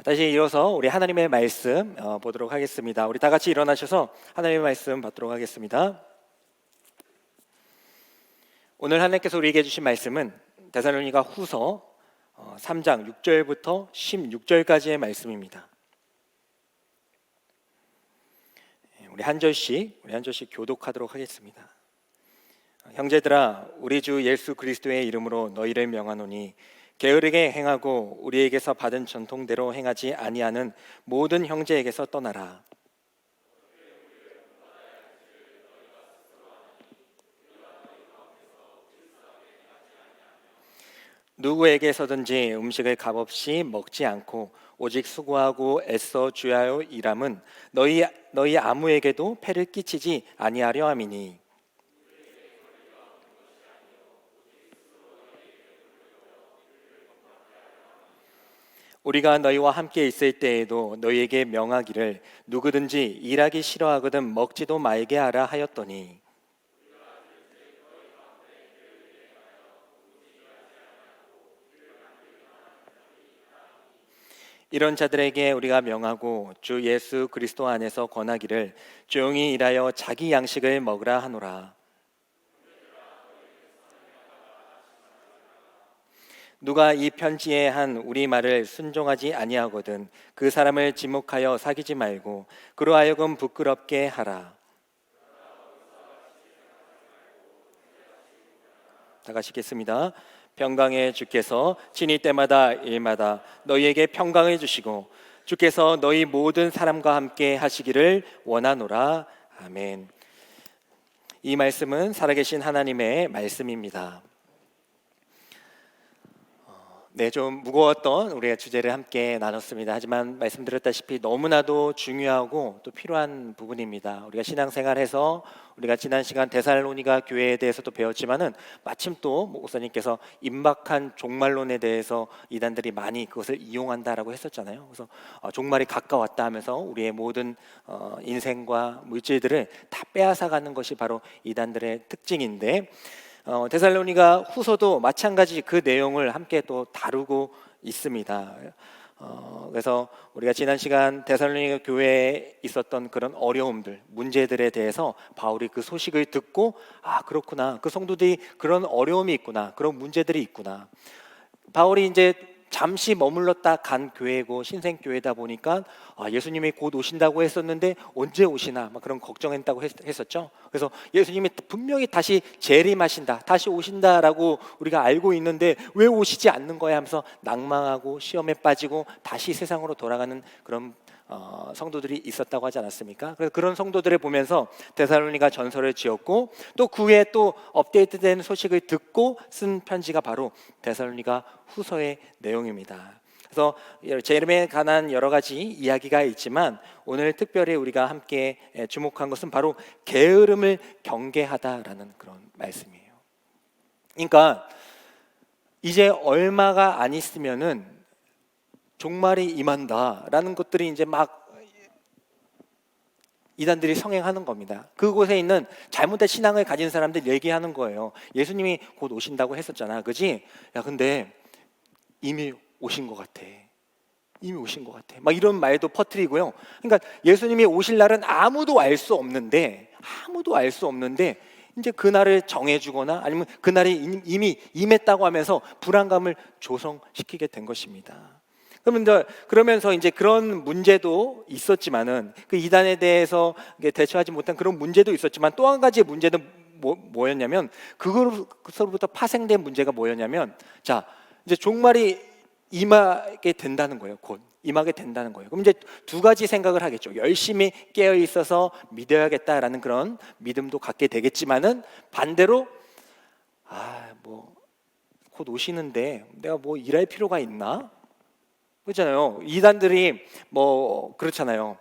다시 이어서 우리 하나님의 말씀 보도록 하겠습니다. 우리 다 같이 일어나셔서 하나님의 말씀 받도록 하겠습니다. 오늘 하나님께서 우리에게 주신 말씀은 데살로니가 후서 3장 6절부터 16절까지의 말씀입니다. 우리 한 절씩 교독하도록 하겠습니다. 형제들아, 우리 주 예수 그리스도의 이름으로 너희를 명하노니 게으르게 행하고 우리에게서 받은 전통대로 행하지 아니하는 모든 형제에게서 떠나라. 누구에게서든지 음식을 값없이 먹지 않고 오직 수고하고 애써 주야로 일함은 너희 아무에게도 폐를 끼치지 아니하려 함이니, 우리가 너희와 함께 있을 때에도 너희에게 명하기를 누구든지 일하기 싫어하거든 먹지도 말게 하라 하였더니, 이런 자들에게 우리가 명하고 주 예수 그리스도 안에서 권하기를 조용히 일하여 자기 양식을 먹으라 하노라. 누가 이 편지에 한 우리 말을 순종하지 아니하거든 그 사람을 지목하여 사귀지 말고 그로 하여금 부끄럽게 하라. 다 같이 읽겠습니다. 평강의 주께서 친히 때마다 일마다 너희에게 평강을 주시고 주께서 너희 모든 사람과 함께 하시기를 원하노라. 아멘. 이 말씀은 살아계신 하나님의 말씀입니다. 좀 무거웠던 우리의 주제를 함께 나눴습니다. 하지만 말씀드렸다시피 너무나도 중요하고 또 필요한 부분입니다. 우리가 신앙생활해서 우리가 지난 시간 데살로니가 교회에 대해서도 배웠지만은 마침 또 목사님께서 임박한 종말론에 대해서 이단들이 많이 그것을 이용한다라고 했었잖아요. 그래서 종말이 가까웠다 하면서 우리의 모든 인생과 물질들을 다 빼앗아가는 것이 바로 이단들의 특징인데, 데살로니가 후서도 마찬가지 그 내용을 함께 또 다루고 있습니다. 그래서 우리가 지난 시간 데살로니가 교회에 있었던 그런 어려움들, 문제들에 대해서 바울이 그 소식을 듣고 그렇구나, 그 성도들이 그런 어려움이 있구나, 그런 문제들이 있구나. 바울이 이제 잠시 머물렀다 간 교회고 신생교회다 보니까 예수님이 곧 오신다고 했었는데 언제 오시나 막 그런 걱정했다고 했었죠. 그래서 예수님이 분명히 다시 재림하신다, 다시 오신다라고 우리가 알고 있는데 왜 오시지 않는 거야 하면서 낭망하고 시험에 빠지고 다시 세상으로 돌아가는 그런 성도들이 있었다고 하지 않았습니까? 그래서 그런 성도들을 보면서 데살로니가 전서를 지었고 또 그 후에 또 업데이트된 소식을 듣고 쓴 편지가 바로 데살로니가 후서의 내용입니다. 그래서 재림에 관한 여러 가지 이야기가 있지만 오늘 특별히 우리가 함께 주목한 것은 바로 게으름을 경계하다라는 그런 말씀이에요. 그러니까 이제 얼마가 안 있으면은 종말이 임한다라는 것들이 이제 막 이단들이 성행하는 겁니다. 그곳에 있는 잘못된 신앙을 가진 사람들 얘기하는 거예요. 예수님이 곧 오신다고 했었잖아, 그지? 야, 근데 이미 오신 것 같아. 이미 오신 것 같아. 막 이런 말도 퍼뜨리고요. 그러니까 예수님이 오실 날은 아무도 알 수 없는데 이제 그날을 정해주거나 아니면 그날이 이미 임했다고 하면서 불안감을 조성시키게 된 것입니다. 그러면서 이제 그런 문제도 있었지만은 그 이단에 대해서 대처하지 못한 그런 문제도 있었지만 또 한 가지의 문제는 뭐였냐면 그것으로부터 파생된 문제가 뭐였냐면 자, 이제 종말이 임하게 된다는 거예요. 곧 임하게 된다는 거예요. 그럼 이제 두 가지 생각을 하겠죠. 열심히 깨어 있어서 믿어야겠다라는 그런 믿음도 갖게 되겠지만은 반대로 곧 오시는데 내가 뭐 일할 필요가 있나? 그렇잖아요. 이단들이 그렇잖아요.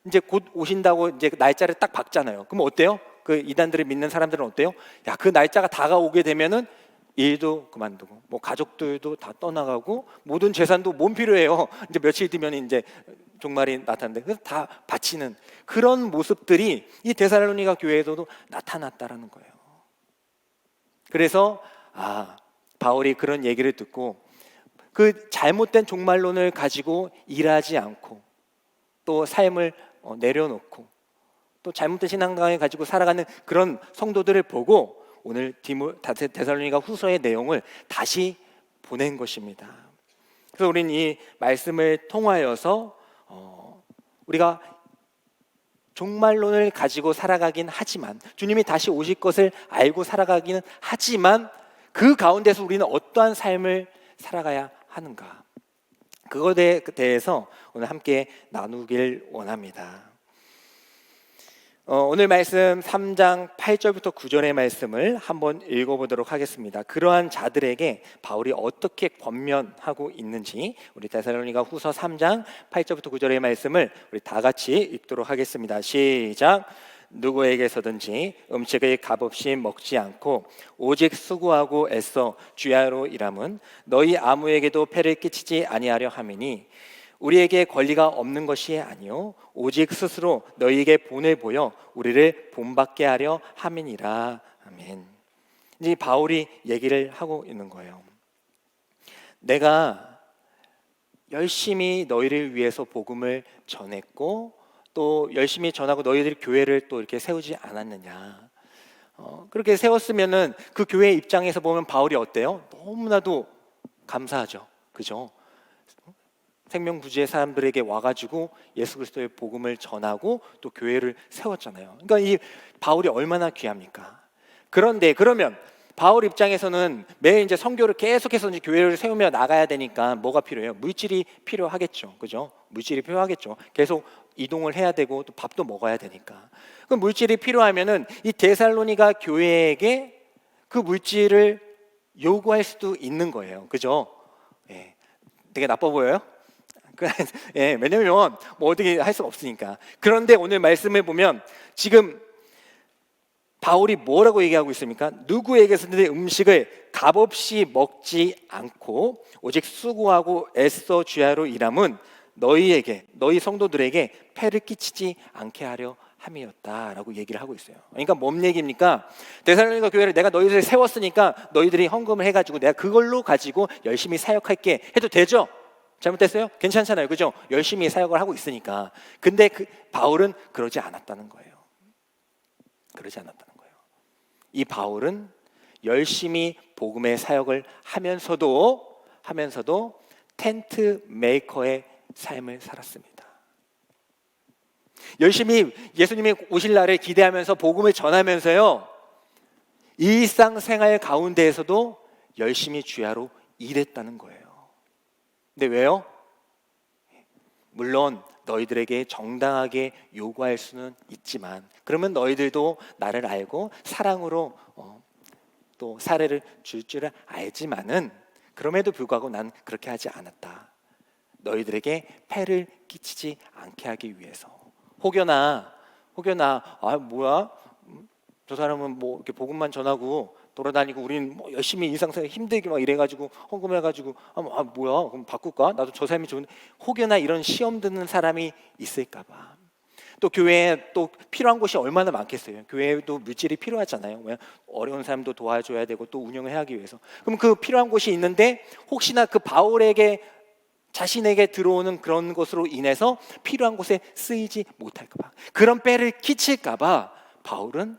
이제 곧 오신다고 이제 날짜를 딱 박잖아요. 그럼 어때요? 그 이단들을 믿는 사람들은 어때요? 야, 그 날짜가 다가오게 되면은 일도 그만두고 가족들도 다 떠나가고 모든 재산도 몸 필요해요. 이제 며칠 뒤면 이제 종말이 나타나는데 그래서 다 바치는 그런 모습들이 이 데살로니가 교회에서도 나타났다라는 거예요. 그래서 바울이 그런 얘기를 듣고 그 잘못된 종말론을 가지고 일하지 않고 또 삶을 내려놓고 또 잘못된 신앙관을 가지고 살아가는 그런 성도들을 보고 오늘 데살로니가 후서의 내용을 다시 보낸 것입니다. 그래서 우리는 이 말씀을 통하여서 우리가 종말론을 가지고 살아가긴 하지만, 주님이 다시 오실 것을 알고 살아가기는 하지만, 그 가운데서 우리는 어떠한 삶을 살아가야 하는가, 그것에 대해서 오늘 함께 나누길 원합니다. 오늘 말씀 3장 8절부터 9절의 말씀을 한번 읽어보도록 하겠습니다. 그러한 자들에게 바울이 어떻게 권면하고 있는지 우리 데살로니가 후서 3장 8절부터 9절의 말씀을 우리 다 같이 읽도록 하겠습니다. 시작. 누구에게서든지 음식을 값없이 먹지 않고 오직 수고하고 애써 주야로 일함은 너희 아무에게도 폐를 끼치지 아니하려 함이니 우리에게 권리가 없는 것이 아니요 오직 스스로 너희에게 본을 보여 우리를 본받게 하려 함이니라. 아멘. 이제 바울이 얘기를 하고 있는 거예요. 내가 열심히 너희를 위해서 복음을 전했고 또 열심히 전하고 너희들이 교회를 또 이렇게 세우지 않았느냐. 그렇게 세웠으면은 그 교회 입장에서 보면 바울이 어때요? 너무나도 감사하죠. 그죠? 생명구주의 사람들에게 와가지고 예수 그리스도의 복음을 전하고 또 교회를 세웠잖아요. 그러니까 이 바울이 얼마나 귀합니까? 그런데 그러면 바울 입장에서는 매일 이제 선교를 계속해서 이제 교회를 세우며 나가야 되니까 뭐가 필요해요? 물질이 필요하겠죠, 그죠? 물질이 필요하겠죠. 계속 이동을 해야 되고 또 밥도 먹어야 되니까. 그 물질이 필요하면은 이 데살로니가 교회에게 그 물질을 요구할 수도 있는 거예요, 그죠? 예, 되게 나빠 보여요? 예, 왜냐면 뭐 어떻게 할 수가 없으니까. 그런데 오늘 말씀을 보면 지금 바울이 뭐라고 얘기하고 있습니까? 누구에게서든지 음식을 값없이 먹지 않고 오직 수고하고 애써 주야로 일함은 너희에게, 너희 성도들에게 폐를 끼치지 않게 하려 함이었다라고 얘기를 하고 있어요. 그러니까 뭔 얘기입니까? 데살로니가 교회를 내가 너희들을 세웠으니까 너희들이 헌금을 해가지고 내가 그걸로 가지고 열심히 사역할게 해도 되죠? 잘못됐어요? 괜찮잖아요, 그죠? 열심히 사역을 하고 있으니까. 근데 바울은 그러지 않았다는 거예요. 그러지 않았다는 거예요. 이 바울은 열심히 복음의 사역을 하면서도 텐트 메이커의 삶을 살았습니다. 열심히 예수님이 오실 날을 기대하면서 복음을 전하면서요, 일상생활 가운데에서도 열심히 주야로 일했다는 거예요. 근데 왜요? 물론 너희들에게 정당하게 요구할 수는 있지만, 그러면 너희들도 나를 알고 사랑으로 또 사례를 줄 줄을 알지만은, 그럼에도 불구하고 난 그렇게 하지 않았다. 너희들에게 폐를 끼치지 않게 하기 위해서. 혹여나 뭐야? 저 사람은 뭐 이렇게 복음만 전하고 돌아다니고 우리는 뭐 열심히 일상생활 힘들게 막 이래가지고 헌금해가지고 뭐야? 그럼 바꿀까? 나도 저 삶이 좋은데. 혹여나 이런 시험 드는 사람이 있을까봐. 또 교회에 또 필요한 곳이 얼마나 많겠어요. 교회에도 물질이 필요하잖아요. 어려운 사람도 도와줘야 되고 또 운영을 하기 위해서. 그럼 그 필요한 곳이 있는데 혹시나 그 바울에게 자신에게 들어오는 그런 것으로 인해서 필요한 곳에 쓰이지 못할까봐, 그런 폐를 끼칠까봐 바울은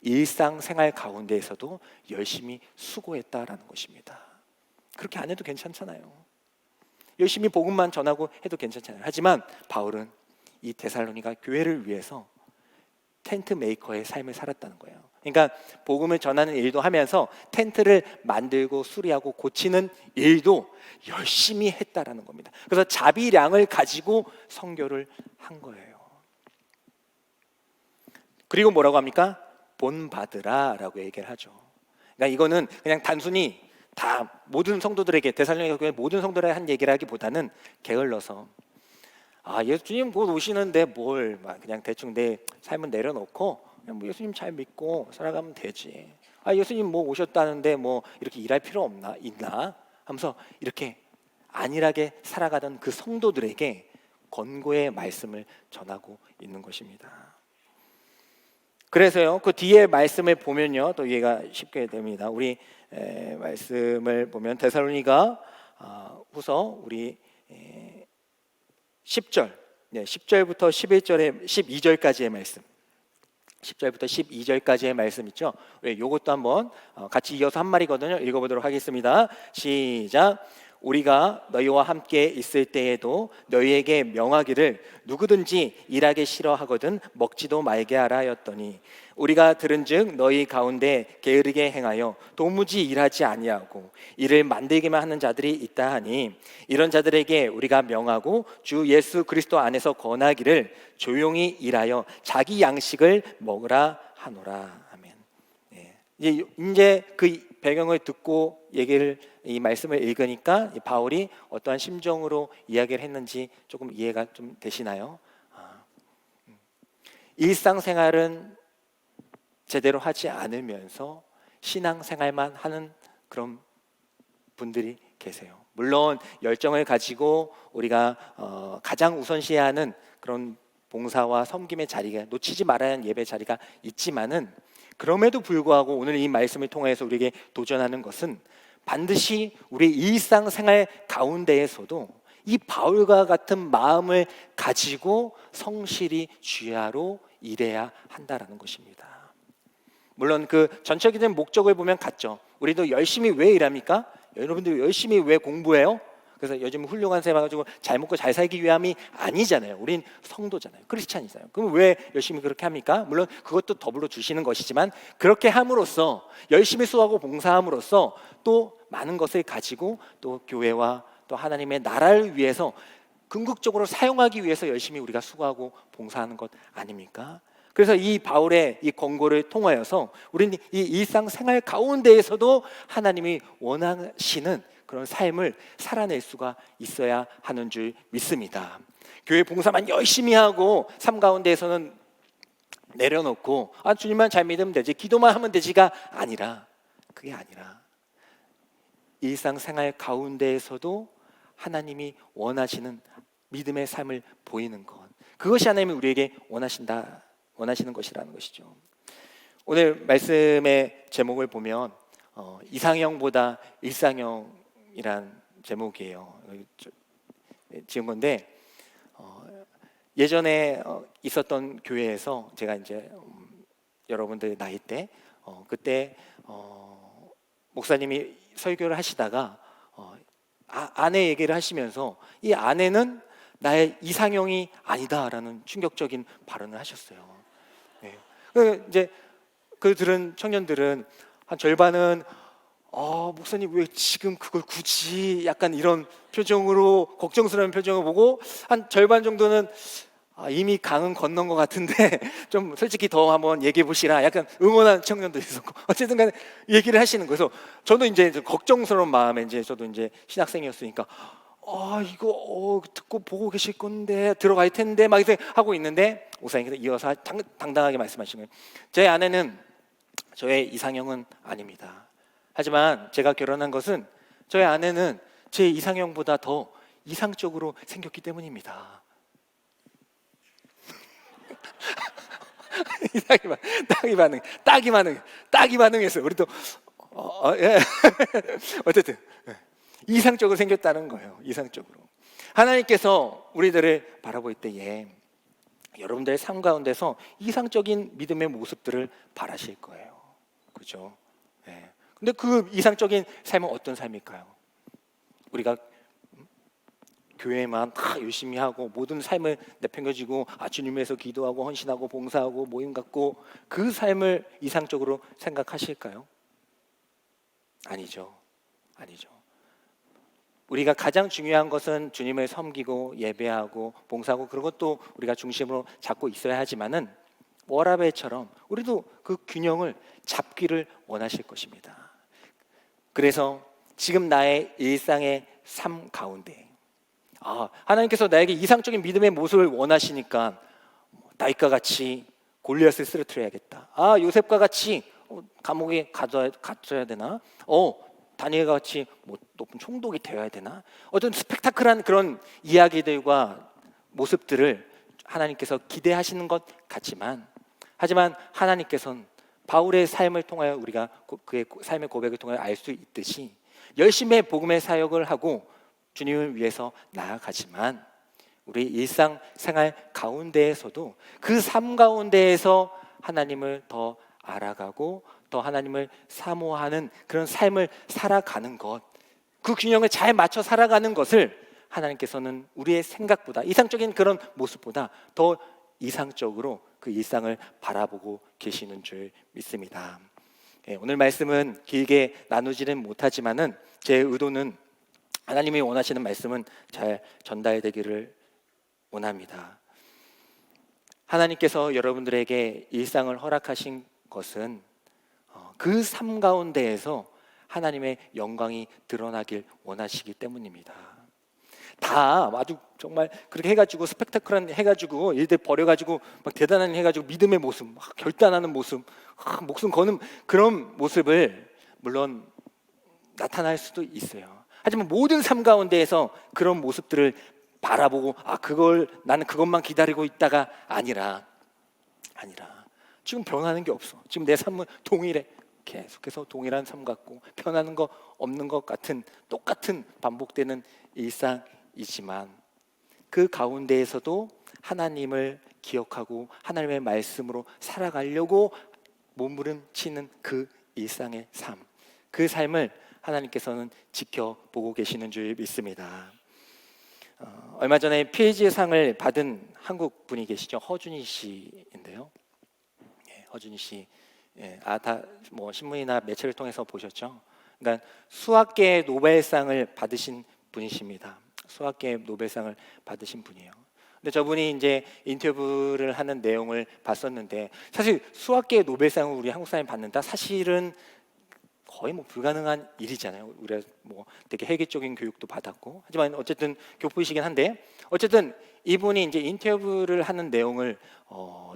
일상생활 가운데에서도 열심히 수고했다라는 것입니다. 그렇게 안 해도 괜찮잖아요. 열심히 복음만 전하고 해도 괜찮잖아요. 하지만 바울은 이 데살로니가 교회를 위해서 텐트 메이커의 삶을 살았다는 거예요. 그러니까 복음을 전하는 일도 하면서 텐트를 만들고 수리하고 고치는 일도 열심히 했다라는 겁니다. 그래서 자비량을 가지고 선교를 한 거예요. 그리고 뭐라고 합니까? 본 받으라 라고 얘기를 하죠. 그러니까 이거는 그냥 단순히 다 모든 성도들에게, 데살로니가 교회 모든 성도들에게 한 얘기를 하기보다는 게을러서 예수님 곧 오시는데 뭘 그냥 대충 내 삶은 내려놓고 그냥 뭐 예수님 잘 믿고 살아가면 되지. 예수님 뭐 오셨다는데 뭐 이렇게 일할 필요 있나 하면서 이렇게 안일하게 살아가던 그 성도들에게 권고의 말씀을 전하고 있는 것입니다. 그래서요, 그 뒤에 말씀을 보면요 또 이해가 쉽게 됩니다. 우리 말씀을 보면 데살로니가 후서 우리 10절, 10절부터 11절에 12절까지의 말씀, 10절부터 12절까지의 말씀 있죠. 요것도 한번 같이 이어서 한 말이거든요. 읽어보도록 하겠습니다. 시작. 우리가 너희와 함께 있을 때에도 너희에게 명하기를 누구든지 일하기 싫어하거든 먹지도 말게 하라 하였더니 우리가 들은즉 너희 가운데 게으르게 행하여 도무지 일하지 아니하고 일을 만들기만 하는 자들이 있다 하니 이런 자들에게 우리가 명하고 주 예수 그리스도 안에서 권하기를 조용히 일하여 자기 양식을 먹으라 하노라. 아멘. 이제 그 배경을 듣고 이 말씀을 읽으니까 바울이 어떠한 심정으로 이야기를 했는지 조금 이해가 좀 되시나요? 일상생활은 제대로 하지 않으면서 신앙생활만 하는 그런 분들이 계세요. 물론 열정을 가지고 우리가 가장 우선시해야 하는 그런 봉사와 섬김의 자리가, 놓치지 말아야 하는 예배 자리가 있지만은, 그럼에도 불구하고 오늘 이 말씀을 통해서 우리에게 도전하는 것은 반드시 우리 일상생활 가운데에서도 이 바울과 같은 마음을 가지고 성실히 주야로 일해야 한다라는 것입니다. 물론 그 전체적인 목적을 보면 같죠. 우리도 열심히 왜 일합니까? 여러분들 열심히 왜 공부해요? 그래서 요즘 훌륭한 쌤 해가지고 잘 먹고 잘 살기 위함이 아니잖아요. 우린 성도잖아요. 크리스찬이잖아요. 그럼 왜 열심히 그렇게 합니까? 물론 그것도 더불어 주시는 것이지만, 그렇게 함으로써, 열심히 수고하고 봉사함으로써 또 많은 것을 가지고 또 교회와 또 하나님의 나라를 위해서 궁극적으로 사용하기 위해서 열심히 우리가 수고하고 봉사하는 것 아닙니까? 그래서 이 바울의 이 권고를 통하여서 우리는 이 일상생활 가운데에서도 하나님이 원하시는 그런 삶을 살아낼 수가 있어야 하는 줄 믿습니다. 교회 봉사만 열심히 하고 삶 가운데에서는 내려놓고 주님만 잘 믿으면 되지, 기도만 하면 되지가 아니라, 그게 아니라 일상생활 가운데에서도 하나님이 원하시는 믿음의 삶을 보이는 것, 그것이 하나님이 우리에게 원하시는 것이라는 것이죠. 오늘 말씀의 제목을 보면 이상형보다 일상형이란 제목이에요. 지은 건데, 예전에 있었던 교회에서 제가 이제 여러분들 나이 때 그때 목사님이 설교를 하시다가 아내 얘기를 하시면서 이 아내는 나의 이상형이 아니다라는 충격적인 발언을 하셨어요. 이제 그 들은 청년들은 한 절반은 목사님 왜 지금 그걸 굳이, 약간 이런 표정으로, 걱정스러운 표정을 보고, 한 절반 정도는 이미 강은 건넌 것 같은데 좀 솔직히 더 한번 얘기해 보시라, 약간 응원하는 청년도 있었고, 어쨌든 간에 얘기를 하시는 거예요. 그래서 저는 이제 걱정스러운 마음에, 이제 저도 이제 신학생이었으니까 이거 듣고 보고 계실 건데 들어갈 텐데 막 이렇게 하고 있는데, 목사님께서 이어서 당당하게 말씀하시는 거예요. 제 아내는 저의 이상형은 아닙니다. 하지만 제가 결혼한 것은 저의 아내는 제 이상형보다 더 이상적으로 생겼기 때문입니다. 딱이 반응했어요. 우리도 예. 어쨌든 이상적으로 생겼다는 거예요. 이상적으로. 하나님께서 우리들을 바라볼 때에 여러분들의 삶 가운데서 이상적인 믿음의 모습들을 바라실 거예요. 그렇죠? 근데 그 이상적인 삶은 어떤 삶일까요? 우리가 교회만 다 열심히 하고 모든 삶을 내팽겨지고 주님 위해서 기도하고 헌신하고 봉사하고 모임 갖고, 그 삶을 이상적으로 생각하실까요? 아니죠. 우리가 가장 중요한 것은 주님을 섬기고 예배하고 봉사하고, 그런 것도 우리가 중심으로 잡고 있어야 하지만은, 워라벨처럼 우리도 그 균형을 잡기를 원하실 것입니다. 그래서 지금 나의 일상의 삶 가운데 하나님께서 나에게 이상적인 믿음의 모습을 원하시니까, 다윗과 같이 골리앗을 쓰러뜨려야겠다, 요셉과 같이 감옥에 갇혀야 되나, 다니엘과 같이 높은 총독이 되어야 되나, 어떤 스펙타클한 그런 이야기들과 모습들을 하나님께서 기대하시는 것 같지만, 하지만 하나님께서는 바울의 삶을 통하여 우리가 그의 삶의 고백을 통하여 알 수 있듯이, 열심히 복음의 사역을 하고 주님을 위해서 나아가지만 우리 일상생활 가운데에서도 그 삶 가운데에서 하나님을 더 알아가고 더 하나님을 사모하는 그런 삶을 살아가는 것, 그 균형을 잘 맞춰 살아가는 것을 하나님께서는 우리의 생각보다, 이상적인 그런 모습보다 더 이상적으로 그 일상을 바라보고 계시는 줄 믿습니다. 오늘 말씀은 길게 나누지는 못하지만은 제 의도는 하나님이 원하시는 말씀은 잘 전달되기를 원합니다. 하나님께서 여러분들에게 일상을 허락하신 것은 그 삶 가운데에서 하나님의 영광이 드러나길 원하시기 때문입니다. 다 아주 정말 그렇게 해가지고 스펙타클한 해가지고 일들 벌여가지고 막 대단한 해가지고 믿음의 모습, 막 결단하는 모습, 목숨 거는 그런 모습을 물론 나타날 수도 있어요. 하지만 모든 삶 가운데에서 그런 모습들을 바라보고 그걸 나는 그것만 기다리고 있다가 아니라 지금 변하는 게 없어. 지금 내 삶은 동일해. 계속해서 동일한 삶 같고 변하는 거 없는 것 같은 똑같은 반복되는 일상이지만 그 가운데에서도 하나님을 기억하고 하나님의 말씀으로 살아가려고 몸부림치는 그 일상의 삶, 그 삶을 하나님께서는 지켜보고 계시는 줄 믿습니다. 얼마 전에 PH상을 받은 한국 분이 계시죠. 허준희 씨인데요. 허준희 씨, 다 뭐 신문이나 매체를 통해서 보셨죠. 그러니까 수학계의 노벨상을 받으신 분이십니다. 수학계의 노벨상을 받으신 분이에요. 근데 저분이 이제 인터뷰를 하는 내용을 봤었는데, 사실 수학계의 노벨상을 우리 한국 사람이 받는다, 사실은 거의 뭐 불가능한 일이잖아요. 우리가 뭐 되게 획기적인 교육도 받았고, 하지만 어쨌든 교포이시긴 한데, 어쨌든 이분이 이제 인터뷰를 하는 내용을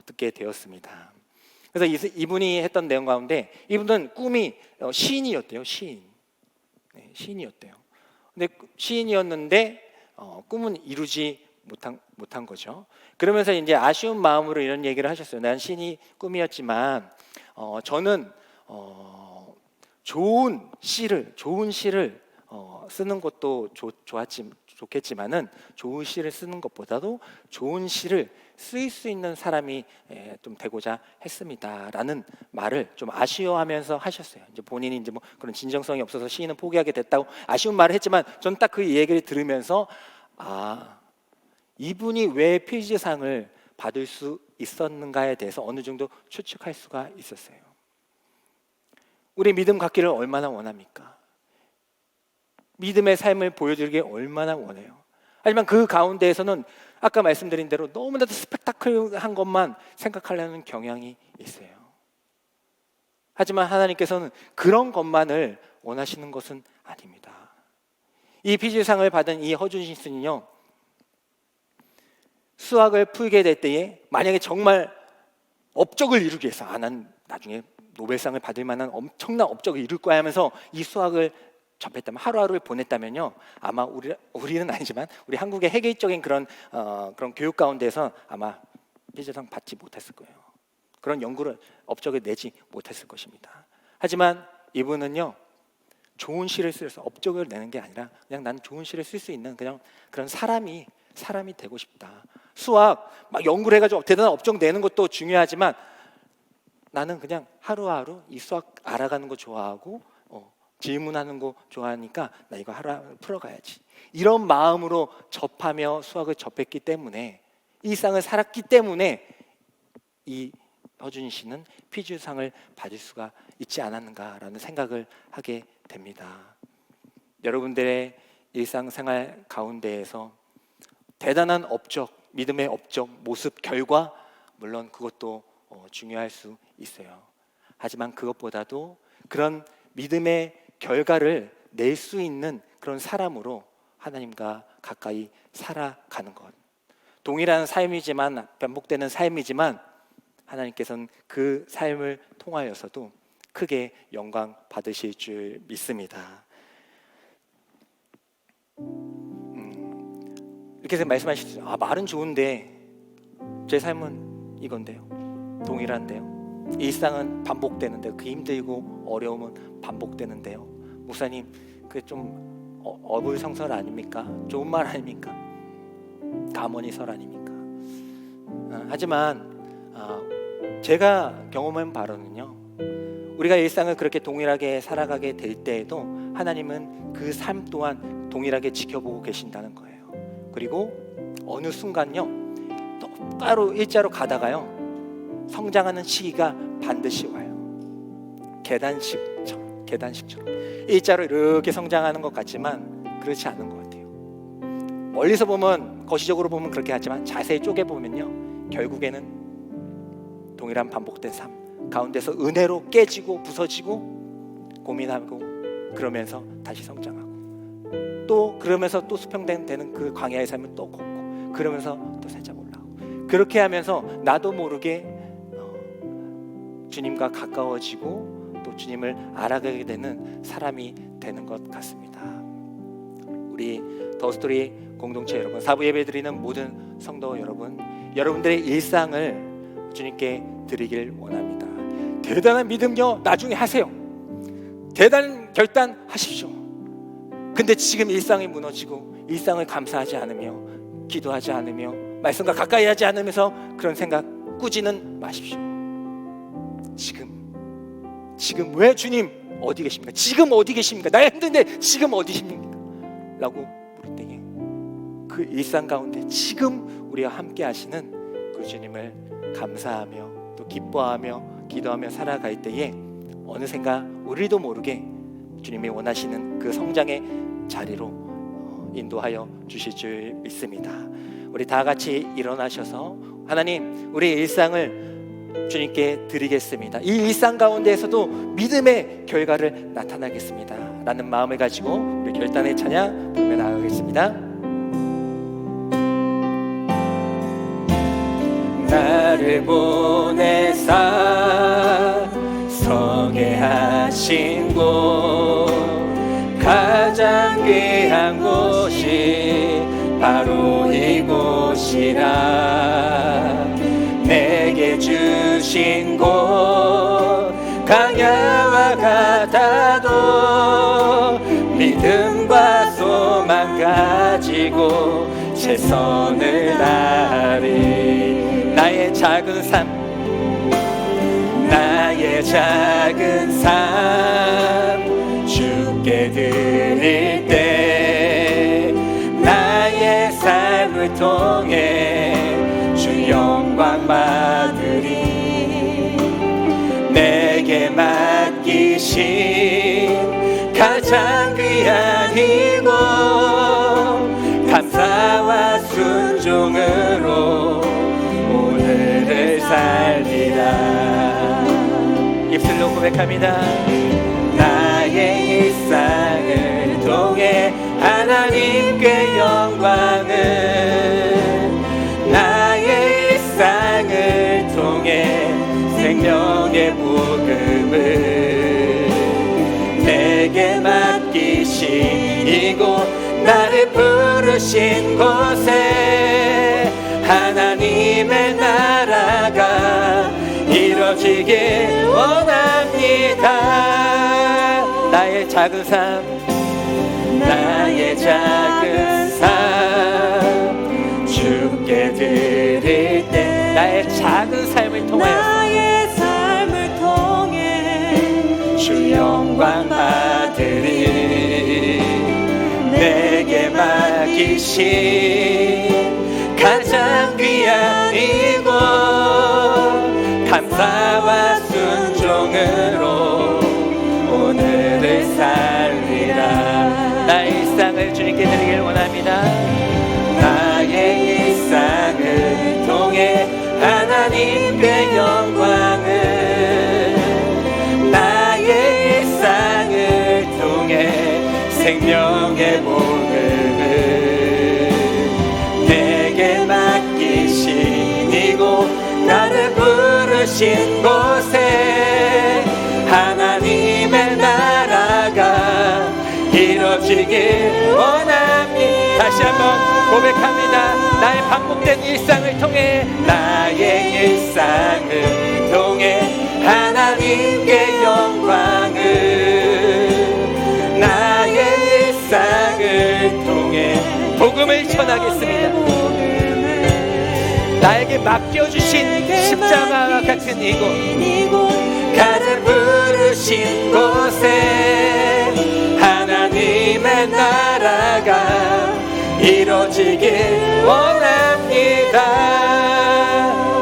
듣게 되었습니다. 그래서 이분이 했던 내용 가운데 이분은 꿈이 시인이었대요. 시인이었대요. 근데 시인이었는데 꿈은 이루지 못한 거죠. 그러면서 이제 아쉬운 마음으로 이런 얘기를 하셨어요. 난 시인이 꿈이었지만 저는 좋은 시를 쓰는 것도 좋겠지만은 좋은 시를 쓰는 것보다도 좋은 시를 쓸 수 있는 사람이 좀 되고자 했습니다라는 말을 좀 아쉬워하면서 하셨어요. 이제 본인이 이제 뭐 그런 진정성이 없어서 시인은 포기하게 됐다고 아쉬운 말을 했지만, 저는 딱 그 얘기를 들으면서 이분이 왜 피지상을 받을 수 있었는가에 대해서 어느 정도 추측할 수가 있었어요. 우리 믿음 갖기를 얼마나 원합니까? 믿음의 삶을 보여주길 얼마나 원해요. 하지만 그 가운데에서는 아까 말씀드린 대로 너무나도 스펙타클한 것만 생각하려는 경향이 있어요. 하지만 하나님께서는 그런 것만을 원하시는 것은 아닙니다. 이 피지상을 받은 이 허준신 씨는요, 수학을 풀게 될 때에 만약에 정말 업적을 이루기 위해서 난 나중에 노벨상을 받을 만한 엄청난 업적을 이룰 거야 하면서 이 수학을 접했다면, 하루하루를 보냈다면요, 아마 우리는 아니지만 우리 한국의 획일적인 그런 교육 가운데서 아마 피지상 받지 못했을 거예요. 그런 연구를 업적을 내지 못했을 것입니다. 하지만 이분은요, 좋은 시를 쓰면서 업적을 내는 게 아니라 그냥 난 좋은 시를 쓸 수 있는 그냥 그런 사람이 되고 싶다. 수학 막 연구를 해가지고 대단한 업적 내는 것도 중요하지만 나는 그냥 하루하루 이 수학 알아가는 거 좋아하고 질문하는 거 좋아하니까 나 이거 하루 풀어가야지, 이런 마음으로 접하며 수학을 접했기 때문에, 일상을 살았기 때문에 이 허준희 씨는 피지상을 받을 수가 있지 않았는가라는 생각을 하게 됩니다. 여러분들의 일상생활 가운데에서 대단한 업적, 믿음의 업적, 모습, 결과, 물론 그것도 중요할 수 있어요. 하지만 그것보다도 그런 믿음의 결과를 낼 수 있는 그런 사람으로 하나님과 가까이 살아가는 것, 동일한 삶이지만, 반복되는 삶이지만 하나님께서는 그 삶을 통하여서도 크게 영광 받으실 줄 믿습니다. 이렇게 말씀하시죠. 말은 좋은데 제 삶은 이건데요, 동일한데요, 일상은 반복되는데요, 그 힘들고 어려움은 반복되는데요, 목사님 그 좀 어불성설 아닙니까? 좋은 말 아닙니까? 가문이설 아닙니까? 하지만 제가 경험한 바로는요, 우리가 일상을 그렇게 동일하게 살아가게 될 때에도 하나님은 그 삶 또한 동일하게 지켜보고 계신다는 거예요. 그리고 어느 순간요, 똑바로 일자로 가다가요, 성장하는 시기가 반드시 와요. 계단식처럼 일자로 이렇게 성장하는 것 같지만 그렇지 않은 것 같아요. 멀리서 보면, 거시적으로 보면 그렇게 하지만 자세히 쪼개보면요, 결국에는 동일한 반복된 삶 가운데서 은혜로 깨지고 부서지고 고민하고, 그러면서 다시 성장하고, 또 그러면서 또 수평되는 그 광야의 삶을 또 걷고, 그러면서 또 살짝 올라가고, 그렇게 하면서 나도 모르게 주님과 가까워지고 또 주님을 알아가게 되는 사람이 되는 것 같습니다. 우리 더스토리 공동체 여러분, 사부 예배 드리는 모든 성도 여러분, 여러분들의 일상을 주님께 드리길 원합니다. 대단한 믿음요, 나중에 하세요. 대단한 결단하십시오. 근데 지금 일상이 무너지고 일상을 감사하지 않으며 기도하지 않으며 말씀과 가까이 하지 않으면서 그런 생각 꾸지는 마십시오. 지금 왜 주님 어디 계십니까? 지금 어디 계십니까? 나 힘든데 지금 어디 계십니까? 라고 물을 때에 그 일상 가운데 지금 우리와 함께 하시는 그 주님을 감사하며 또 기뻐하며 기도하며 살아갈 때에 어느샌가 우리도 모르게 주님이 원하시는 그 성장의 자리로 인도하여 주실 줄 믿습니다. 우리 다 같이 일어나셔서 하나님, 우리 일상을 주님께 드리겠습니다. 이 일상 가운데에서도 믿음의 결과를 나타나겠습니다 라는 마음을 가지고 우리 결단의 찬양 부르며 나아가겠습니다. 나를 보내사 서게 하신 곳, 가장 귀한 곳이 바로 이곳이라. 내게 주신 곳 강야와 같아도 믿음과 소망 가지고 최선을 다하리. 나의 작은 삶, 나의 작은 삶 주께 드릴 때 나의 삶을 통해 주 영광 받으리. 내게 맡기신 가장 귀한 이곳 감사와 순종으로 오늘을 살리라. 입술로 고백합니다. 나의 일상을 통해 하나님께 영광을, 나의 일상을 통해 생명의 복음을 내게 맡기신 이곳, 나를 부르신 곳에 하나님의 나라가 이루어지길 원합니다. 나의 작은 삶, 나의 작은 삶 주께 드릴 때 나의 작은 삶을 통하여 주 영광 받으리. 내게 맡기신 가장 귀한 이곳 감사와 순종으로 오늘을 살리라. 나의 일상을 주님께 드리길 원합니다. 나의 일상을 통해 하나님께 영광을, 나의 일상을 통해 생명의 복음을 내게 맡기신 이곳, 나를 부르신 곳에 하나님의 나라가 이루어지길 원합니다. 다시 한번 고백합니다. 나의 반복된 일상을 통해, 나의 일상을 통해 하나님께 영광을, 나의 전하겠습니다. 나에게 맡겨주신 십자가 같은 이곳, 가장 부르신 곳에 하나님의 나라가 이루어지길 원합니다.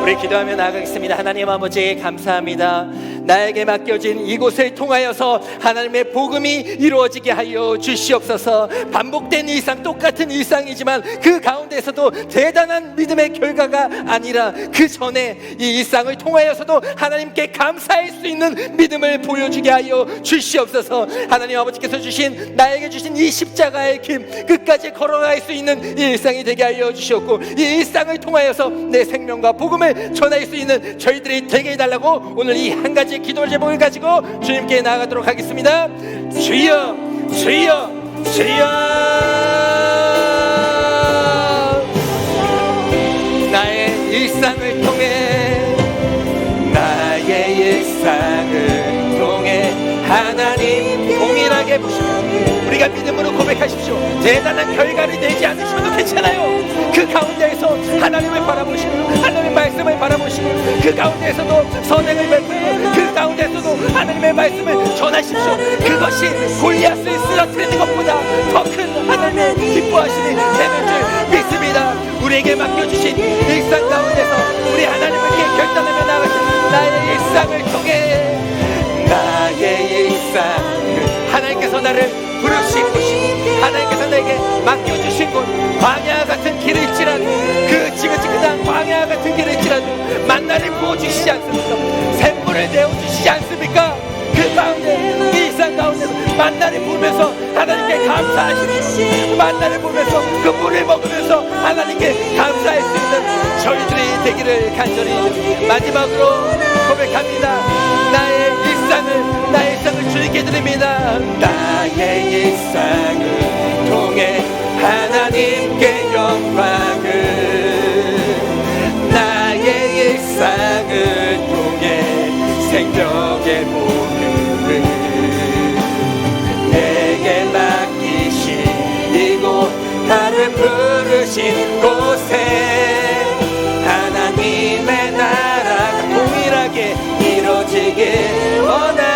우리 기도하며 나가겠습니다. 하나님 아버지 감사합니다. 나에게 맡겨진 이곳을 통하여서 하나님의 복음이 이루어지게 하여 주시옵소서. 반복된 일상, 똑같은 일상이지만 그 가운데서도 대단한 믿음의 결과가 아니라 그 전에 이 일상을 통하여서도 하나님께 감사할 수 있는 믿음을 보여주게 하여 주시옵소서. 하나님 아버지께서 주신, 나에게 주신 이 십자가의 길 끝까지 걸어갈 수 있는 이 일상이 되게 하여 주시옵고, 이 일상을 통하여서 내 생명과 복음을 전할 수 있는 저희들이 되게 해달라고 오늘 이 한 가지 기도 제목을 가지고 주님께 나아가도록 하겠습니다. 주여, 주여, 주여. 나의 일상을 통해, 나의 일상을 통해 하나님 동일하게 보시고, 우리가 믿음으로 고백하십시오. 대단한 결과를 내지 않으셔도 괜찮아요. 그 가운데에서 하나님을 바라보시고, 하나님의 말씀을 바라보시고, 그 가운데에서도 선행을 베푸고, 그 가운데에서도 하나님의 말씀을 전하십시오. 그것이 골리앗을 쓰러뜨리는 것보다 더 큰 하나님의 기뻐하심이 되는 줄 믿습니다. 우리에게 맡겨주신 일상 가운데서 우리 하나님께 결단하며 나가신 나의 일상을 통해, 나의 일상을 하나님께서 나를 부르신 곳이고, 하나님께서 내게 맡겨주신 곳, 광야 같은 길일지라도, 그 지긋지긋한 광야 같은 길일지라도 만나를 부어주시지 않습니까? 샘물을 내어주시지 않습니까? 그 가운데, 일상 가운데서 만나를 부으면서 하나님께 감사하시는, 만나를 부으면서 그 물을 먹으면서 하나님께 감사할 수 있는 저희들이 되기를 간절히 마지막으로 고백합니다. 나의 일상을 주님께 드립니다. 나의 일상을 통해 하나님께 영광을, 나의 일상을 통해 생명의 복음을 내게 맡기신 이곳, 나를 부르신 곳에 하나님의 나라가 동일하게 이루어지길 원합니다.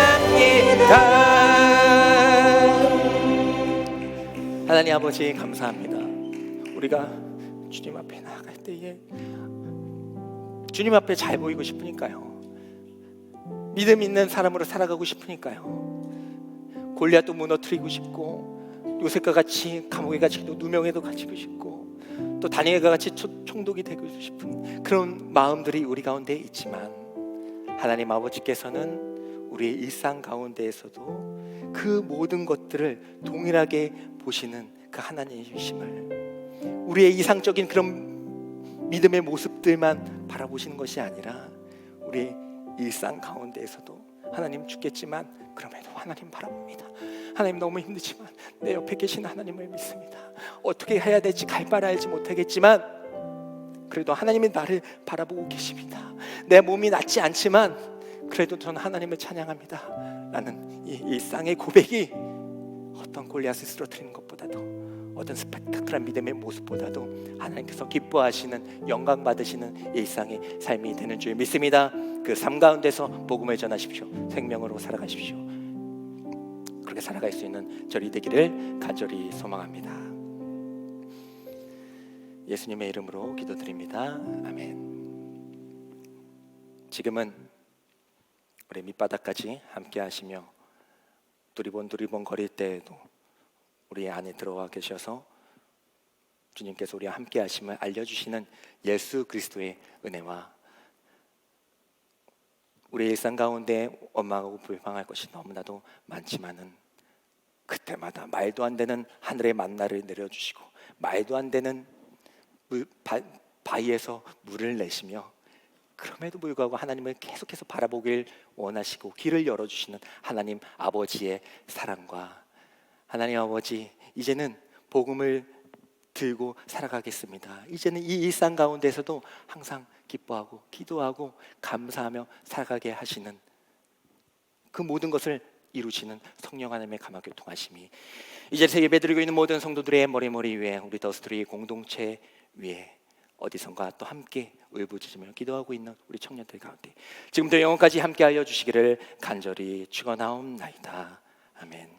하나님 아버지 감사합니다. 우리가 주님 앞에 나아갈 때에 주님 앞에 잘 보이고 싶으니까요. 믿음 있는 사람으로 살아가고 싶으니까요. 골리앗도 무너뜨리고 싶고, 요셉과 같이 감옥에 갇히고 누명에도 갇히고 싶고, 또 다니엘과 같이 총독이 되고 싶은 그런 마음들이 우리 가운데 있지만, 하나님 아버지께서는 우리의 일상 가운데에서도 그 모든 것들을 동일하게 보시는 그 하나님이심을, 우리의 이상적인 그런 믿음의 모습들만 바라보시는 것이 아니라 우리의 일상 가운데에서도 하나님 죽겠지만 그럼에도 하나님 바라봅니다. 하나님 너무 힘들지만 내 옆에 계신 하나님을 믿습니다. 어떻게 해야 될지 갈 바를 알지 못하겠지만 그래도 하나님이 나를 바라보고 계십니다. 내 몸이 낫지 않지만 그래도 저는 하나님을 찬양합니다 라는 이 일상의 고백이 어떤 골리앗을 쓰러뜨리는 것보다도, 어떤 스펙타클한 믿음의 모습보다도 하나님께서 기뻐하시는, 영광 받으시는 일상의 삶이 되는 줄 믿습니다. 그 삶 가운데서 복음을 전하십시오. 생명으로 살아가십시오. 그렇게 살아갈 수 있는 저리 되기를 간절히 소망합니다. 예수님의 이름으로 기도드립니다. 아멘. 지금은 우리 밑바닥까지 함께 하시며 두리번 거릴 때에도 우리 안에 들어와 계셔서 주님께서 우리와 함께 하심을 알려주시는 예수 그리스도의 은혜와, 우리 일상 가운데 원망하고 불평할 것이 너무나도 많지만은 그때마다 말도 안 되는 하늘의 만나를 내려주시고, 말도 안 되는 바위에서 물을 내시며, 그럼에도 불구하고 하나님을 계속해서 바라보길 원하시고 길을 열어주시는 하나님 아버지의 사랑과, 하나님 아버지 이제는 복음을 들고 살아가겠습니다. 이제는 이 일상 가운데서도 항상 기뻐하고 기도하고 감사하며 살아가게 하시는 그 모든 것을 이루시는 성령 하나님의 감화 교통하심이 이 자리에서 예배드리고 있는 모든 성도들의 머리 위에, 우리 더스트리 공동체 위에 어디선가 또 함께 울부짖으며 기도하고 있는 우리 청년들 가운데 지금부터 영원까지 함께 하여 주시기를 간절히 축원하옵나이다. 아멘.